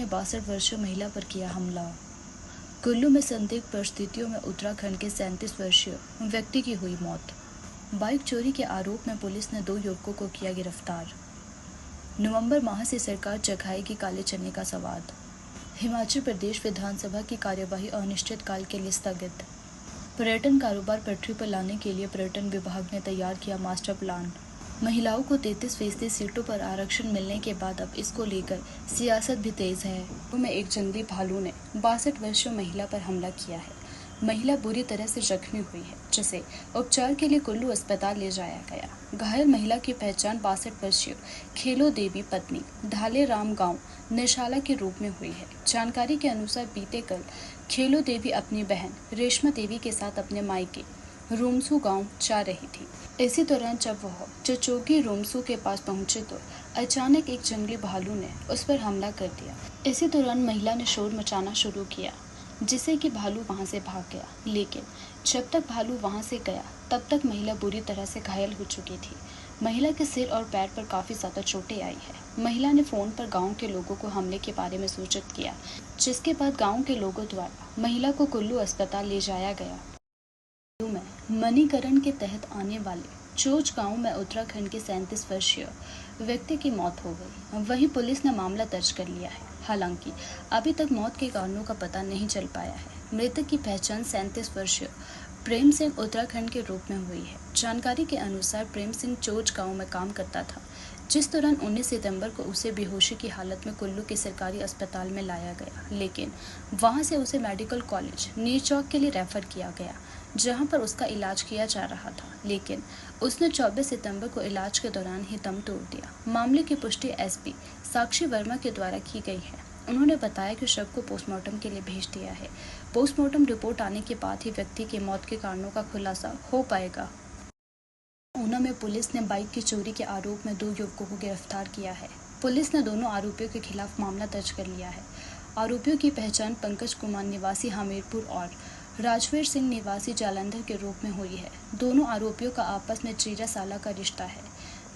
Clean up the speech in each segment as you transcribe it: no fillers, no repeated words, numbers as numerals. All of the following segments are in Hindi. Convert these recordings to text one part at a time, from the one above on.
62 वर्षीय महिला पर किया हमला। कुल्लू में संदिग्ध परिस्थितियों में उत्तराखंड के 37 वर्षीय व्यक्ति की हुई मौत। बाइक चोरी के आरोप में पुलिस ने 2 युवकों को किया गिरफ्तार। नवंबर माह से सरकार चखाएगी काले चने का स्वाद। हिमाचल प्रदेश विधानसभा की कार्यवाही अनिश्चित काल के लिए स्थगित। पर्यटन कारोबार पटरी पर लाने के लिए पर्यटन विभाग ने तैयार किया मास्टर प्लान। महिलाओं को 33% सीटों पर आरक्षण मिलने के बाद अब इसको लेकर सियासत भी तेज है। में एक जंगली भालू ने 62 वर्षीय महिला पर हमला किया है। महिला बुरी तरह से जख्मी हुई है, जिसे उपचार के लिए कुल्लू अस्पताल ले जाया गया। घायल महिला की पहचान 62 वर्षीय खेलो देवी पत्नी ढाले राम गांव निशाला के रूप में हुई है। जानकारी के अनुसार बीते कल खेलो देवी अपनी बहन रेशमा देवी के साथ अपने मायके रूमसू गांव जा रही थी। इसी दौरान जब वह चचोगी रूमसू के पास पहुंचे तो अचानक एक जंगली भालू ने उस पर हमला कर दिया। इसी दौरान महिला ने शोर मचाना शुरू किया, जिससे कि भालू वहां से भाग गया। लेकिन जब तक भालू वहां से गया तब तक महिला बुरी तरह से घायल हो चुकी थी। महिला के सिर और पैर पर काफी ज्यादा चोटें आई है। महिला ने फोन पर गांव के लोगों को हमले के बारे में सूचित किया, जिसके बाद गांव के लोगों द्वारा महिला को कुल्लू अस्पताल ले जाया गया। में मणिकरण के तहत आने वाले चोच गांव में उत्तराखंड के 37 वर्षीय व्यक्ति की मौत हो गई। वहीं पुलिस ने मामला दर्ज कर लिया है। हालांकि अभी तक मौत के कारणों का पता नहीं चल पाया है। मृतक की पहचान 37 वर्षीय प्रेम सिंह उत्तराखंड के रूप में हुई है। जानकारी के अनुसार प्रेम सिंह चोच गांव में काम करता था, जिस दौरान 19 सितंबर को उसे बेहोशी की हालत में कुल्लू के सरकारी अस्पताल में लाया गया, लेकिन वहां से उसे मेडिकल कॉलेज नीरचौक के लिए रेफर किया गया, जहां पर उसका इलाज किया जा रहा था। लेकिन उसने 24 सितंबर को इलाज के दौरान ही दम तोड़ दिया। मामले की पुष्टि एसपी साक्षी वर्मा के द्वारा की गई है। उन्होंने बताया कि शव को पोस्टमार्टम के लिए भेज दिया है। पोस्टमार्टम रिपोर्ट आने के बाद ही व्यक्ति की मौत के कारणों का खुलासा हो पाएगा। ऊना में पुलिस ने बाइक की चोरी के आरोप में 2 युवकों को गिरफ्तार किया है। पुलिस ने दोनों आरोपियों के खिलाफ मामला दर्ज कर लिया है। आरोपियों की पहचान पंकज कुमार निवासी हमीरपुर और राजवीर सिंह निवासी जालंधर के रूप में हुई है। दोनों आरोपियों का आपस में 13 साल का रिश्ता है।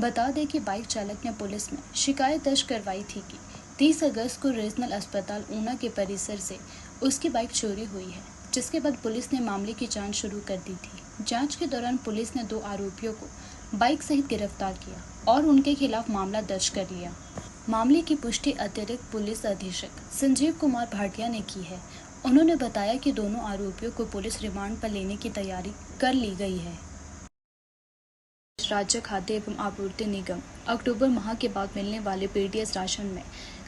बता दें कि बाइक चालक ने पुलिस में शिकायत दर्ज करवाई थी कि 30 अगस्त को रीजनल अस्पताल ऊना के परिसर से उसकी बाइक चोरी हुई है, जिसके बाद पुलिस ने मामले की जांच शुरू कर दी थी। जांच के दौरान पुलिस ने 2 आरोपियों को बाइक सहित गिरफ्तार किया और उनके खिलाफ मामला दर्ज कर लिया। मामले की पुष्टि अतिरिक्त पुलिस अधीक्षक संजीव कुमार भाटिया ने की है। उन्होंने बताया कि दोनों आरोपियों को पुलिस रिमांड पर लेने की तैयारी कर ली गई है। राज्य खाद्य एवं आपूर्ति निगम अक्टूबर माह के बाद मिलने वाले पीडीएस राशन में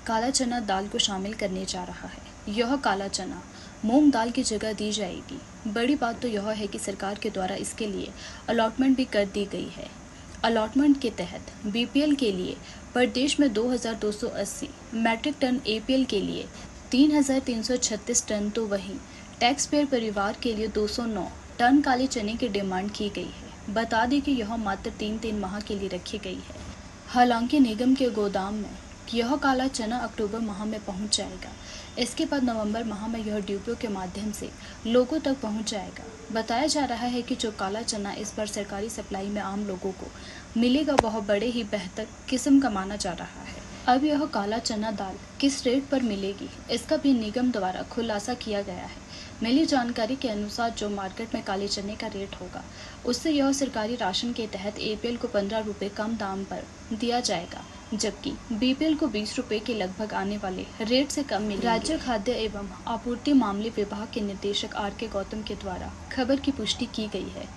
काला चना दाल को शामिल करने जा रहा है। यह काला चना मूंग दाल की जगह दी जाएगी। बड़ी बात तो यह है कि सरकार के द्वारा इसके लिए अलॉटमेंट भी कर दी गई है। अलॉटमेंट के तहत बीपीएल के लिए प्रदेश में 2280 मैट्रिक टन, एपीएल के लिए 3336 टन, तो वहीं टैक्स पेयर परिवार के लिए 209 टन काले चने की डिमांड की गई है। बता दें कि यह मात्र 3 माह के लिए रखी गई है। हालांकि निगम के गोदाम में यह काला चना अक्टूबर माह में पहुंच जाएगा। इसके बाद नवंबर माह में यह डिपो के माध्यम से लोगों तक पहुंच जाएगा। बताया जा रहा है कि जो काला चना इस बार सरकारी सप्लाई में आम लोगों को मिलेगा वह बड़े ही बेहतर किस्म का माना जा रहा है। अब यह काला चना दाल किस रेट पर मिलेगी, इसका भी निगम द्वारा खुलासा किया गया है। मिली जानकारी के अनुसार जो मार्केट में काले चने का रेट होगा, उससे यह सरकारी राशन के तहत एपीएल को 15 रुपये कम दाम पर दिया जाएगा, जबकि बीपीएल को 20 रुपये के लगभग आने वाले रेट से कम मिलेगा। राज्य खाद्य एवं आपूर्ति मामले विभाग के निदेशक आर.के. गौतम के द्वारा खबर की पुष्टि की गई है।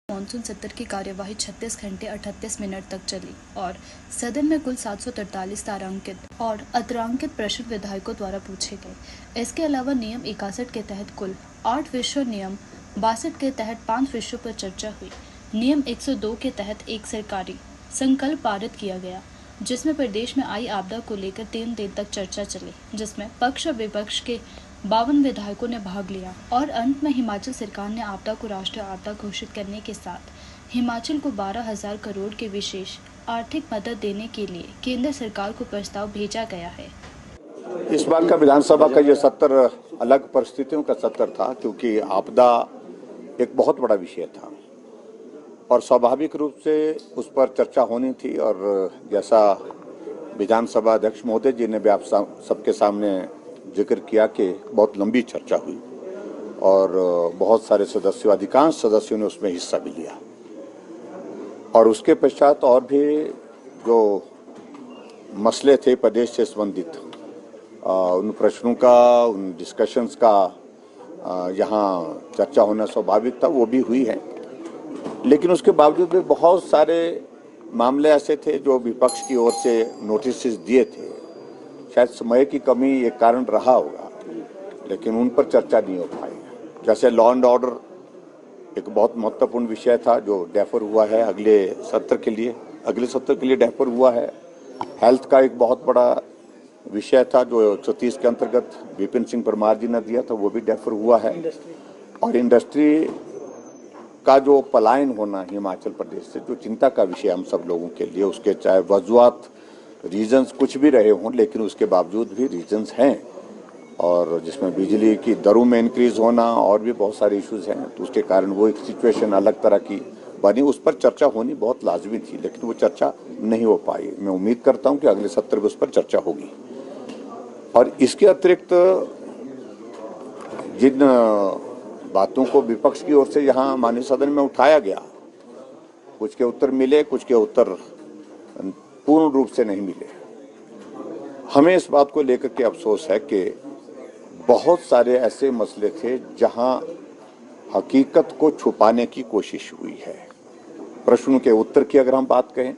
मानसून सत्र की कार्यवाही 36 घंटे 38 मिनट तक चली और सदन में कुल 743 तारांकित और अतिरांकित प्रश्न विधायकों द्वारा पूछे गए। इसके अलावा नियम 61 के तहत कुल 8 विषयों, नियम 62 के तहत 5 विषयों पर चर्चा हुई। नियम 102 के तहत एक सरकारी संकल्प पारित किया गया, जिसमें प्रदेश में आई आपदा को लेकर 3 दिन तक चर्चा चली, जिसमें पक्ष और विपक्ष के 52 विधायकों ने भाग लिया और अंत में हिमाचल सरकार ने आपदा को राष्ट्रीय आपदा घोषित करने के साथ हिमाचल को 12,000 करोड़ के विशेष आर्थिक मदद देने के लिए केंद्र सरकार को प्रस्ताव भेजा गया है। इस बार का विधानसभा का ये सत्र अलग परिस्थितियों का सत्र था, क्योंकि आपदा एक बहुत बड़ा विषय था और स्वाभाविक रूप से उस पर चर्चा होनी थी। और जैसा विधानसभा अध्यक्ष महोदय जी ने भी आप सबके सामने जिक्र किया कि बहुत लंबी चर्चा हुई और बहुत सारे सदस्यों, अधिकांश सदस्यों ने उसमें हिस्सा भी लिया। और उसके पश्चात और भी जो मसले थे प्रदेश से संबंधित, उन प्रश्नों का, उन डिस्कशंस का यहाँ चर्चा होना स्वाभाविक था, वो भी हुई है। लेकिन उसके बावजूद भी बहुत सारे मामले ऐसे थे जो विपक्ष की ओर से नोटिस दिए थे। शायद समय की कमी एक कारण रहा होगा, लेकिन उन पर चर्चा नहीं हो पाई। जैसे लॉ एंड ऑर्डर एक बहुत महत्वपूर्ण विषय था जो डेफर हुआ है अगले सत्र के लिए डेफर हुआ है। हेल्थ का एक बहुत बड़ा विषय था जो 130 के अंतर्गत विपिन सिंह परमार जी ने दिया था, वो भी डेफर हुआ है। और इंडस्ट्री का जो पलायन होना हिमाचल प्रदेश से, जो चिंता का विषय हम सब लोगों के लिए, उसके चाहे वजूहात रीजंस कुछ भी रहे हों, लेकिन उसके बावजूद भी रीजंस हैं। और जिसमें बिजली की दरों में इंक्रीज होना और भी बहुत सारे इश्यूज हैं, तो उसके कारण वो एक सिचुएशन अलग तरह की बनी। उस पर चर्चा होनी बहुत लाजमी थी, लेकिन वो चर्चा नहीं हो पाई। मैं उम्मीद करता हूं कि अगले सत्र में उस पर चर्चा होगी। और इसके अतिरिक्त जिन बातों को विपक्ष की ओर से यहाँ माननीय सदन में उठाया गया, कुछ के उत्तर मिले, कुछ के उत्तर पूर्ण रूप से नहीं मिले। हमें इस बात को लेकर के अफसोस है कि बहुत सारे ऐसे मसले थे जहां हकीकत को छुपाने की कोशिश हुई है। प्रश्नों के उत्तर की अगर हम बात कहें,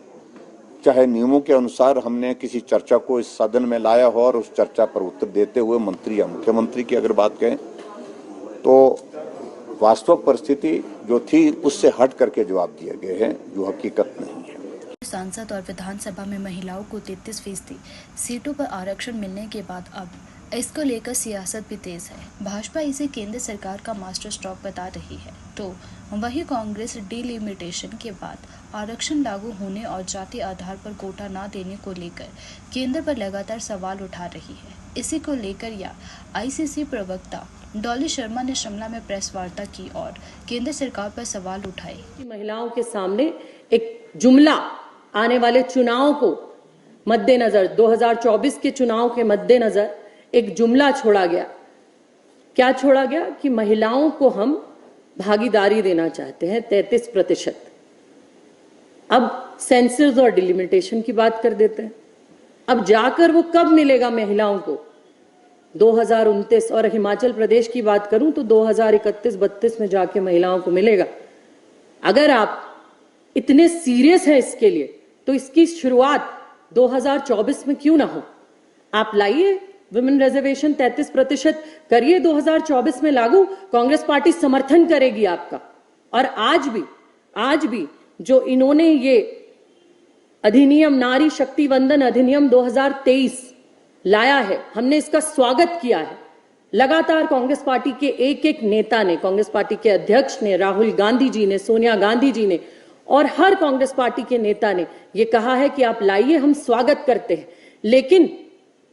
चाहे नियमों के अनुसार हमने किसी चर्चा को इस सदन में लाया हो और उस चर्चा पर उत्तर देते हुए मंत्री या मुख्यमंत्री की अगर बात कहें, तो वास्तविक परिस्थिति जो थी उससे हट करके जवाब दिए गए हैं, जो हकीकत नहीं है। सांसद और विधानसभा में महिलाओं को 33% सीटों पर आरक्षण मिलने के बाद अब इसको लेकर सियासत भी तेज है। भाजपा इसे केंद्र सरकार का मास्टर स्ट्रोक बता रही है, तो वहीं कांग्रेस डिलिमिटेशन के बाद आरक्षण लागू होने और जाति आधार पर कोटा न देने को लेकर केंद्र पर लगातार सवाल उठा रही है। इसी को लेकर या आईसीसी प्रवक्ता डॉली शर्मा ने शिमला में प्रेस वार्ता की और केंद्र सरकार पर सवाल उठाए। महिलाओं के सामने एक जुमला आने वाले चुनाव को मद्देनजर, 2024 के चुनाव के मद्देनजर एक जुमला छोड़ा गया। क्या छोड़ा गया कि महिलाओं को हम भागीदारी देना चाहते हैं 33%। अब सेंसस और डिलिमिटेशन की बात कर देते हैं। अब जाकर वो कब मिलेगा महिलाओं को? 2029। और हिमाचल प्रदेश की बात करूं तो 2031-32 में जाके महिलाओं को मिलेगा। अगर आप इतने सीरियस हैं इसके लिए, तो इसकी शुरुआत 2024 में क्यों ना हो? आप लाइए विमेन रिजर्वेशन 33% करिए 2024 में लागू। कांग्रेस पार्टी समर्थन करेगी आपका। और आज भी जो इन्होंने ये अधिनियम, नारी शक्ति वंदन अधिनियम 2023 लाया है, हमने इसका स्वागत किया है। लगातार कांग्रेस पार्टी के एक नेता ने, कांग्रेस पार्टी के अध्यक्ष ने, राहुल गांधी जी ने, सोनिया गांधी जी ने और हर कांग्रेस पार्टी के नेता ने ये कहा है कि आप लाइए, हम स्वागत करते हैं। लेकिन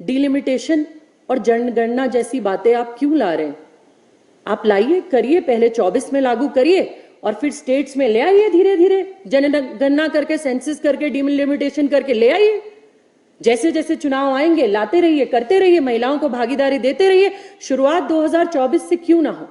डिलिमिटेशन और जनगणना जैसी बातें आप क्यों ला रहे हैं? आप लाइए, करिए, पहले 24 में लागू करिए और फिर स्टेट्स में ले आइए, धीरे धीरे जनगणना करके, सेंसस करके, डिलिमिटेशन करके ले आइए। जैसे जैसे चुनाव आएंगे लाते रहिए, करते रहिए, महिलाओं को भागीदारी देते रहिए। शुरुआत 2024 से क्यों ना हो?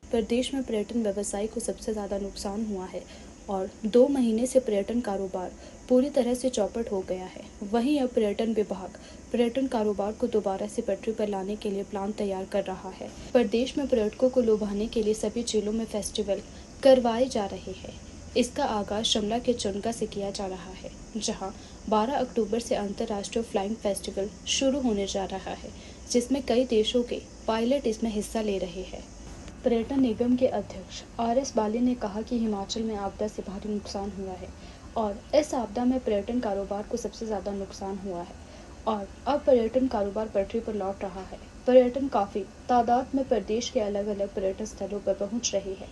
प्रदेश में पर्यटन व्यवसाय को सबसे ज़्यादा नुकसान हुआ है और 2 महीने से पर्यटन कारोबार पूरी तरह से चौपट हो गया है। वहीं अब पर्यटन विभाग पर्यटन कारोबार को दोबारा से पटरी पर लाने के लिए प्लान तैयार कर रहा है। प्रदेश में पर्यटकों को लुभाने के लिए सभी जिलों में फेस्टिवल करवाए जा रहे हैं। इसका आगाज शिमला के चुनका से किया जा रहा है, जहां 12 अक्टूबर से अंतर्राष्ट्रीय फ्लाइंग फेस्टिवल शुरू होने जा रहा है, जिसमें कई देशों के पायलट इसमें हिस्सा ले रहे हैं। पर्यटन निगम के अध्यक्ष RS बाली ने कहा कि हिमाचल में आपदा से भारी नुकसान हुआ है और इस आपदा में पर्यटन कारोबार को सबसे ज़्यादा नुकसान हुआ है और अब पर्यटन कारोबार पटरी पर लौट रहा है। पर्यटन काफ़ी तादाद में प्रदेश के अलग अलग पर्यटन स्थलों पर पहुंच रही है।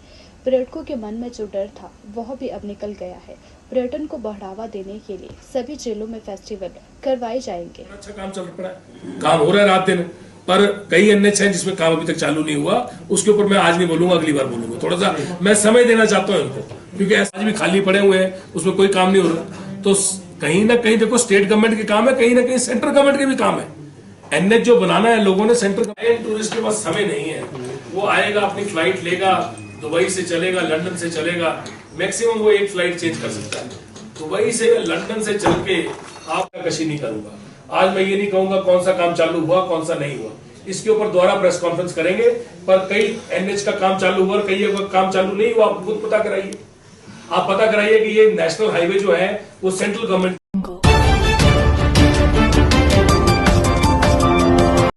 पर्यटकों के मन में जो डर था वह भी अब निकल गया है। पर्यटन को बढ़ावा देने के लिए सभी जिलों में फेस्टिवल करवाए जाएंगे। अच्छा काम चल रहा है, काम हो रहा है रात दिन, पर कई अन्य हैं जिसमें काम अभी तक चालू नहीं हुआ। उसके ऊपर मैं आज नहीं बोलूंगा, अगली बार बोलूंगा। थोड़ा सा मैं समय देना चाहता हूँ इनको, क्योंकि आज भी खाली पड़े हुए हैं, उसमें कोई काम नहीं हो रहा। तो कहीं ना कहीं देखो स्टेट गवर्नमेंट के काम है, कहीं ना कहीं सेंट्रल गवर्नमेंट के भी काम है। एनएच जो बनाना है लोगों ने सेंट्रल टूरिस्ट के पास समय नहीं है, वो आएगा अपनी फ्लाइट लेगा, दुबई से चलेगा, लंदन से चलेगा, मैक्सिमम वो एक फ्लाइट चेंज कर सकता है। दुबई से लंदन से चल के आपका कशी नहीं करूंगा। आज मैं ये नहीं कहूंगा कौन सा काम चालू हुआ कौन सा नहीं हुआ, इसके ऊपर दोबारा प्रेस कॉन्फ्रेंस करेंगे। पर कई एनएच का काम चालू हुआ, कई का काम चालू नहीं हुआ, आप खुद पता कराइए। आप पता कराइए कि ये नेशनल हाईवे जो है वो सेंट्रल गवर्नमेंट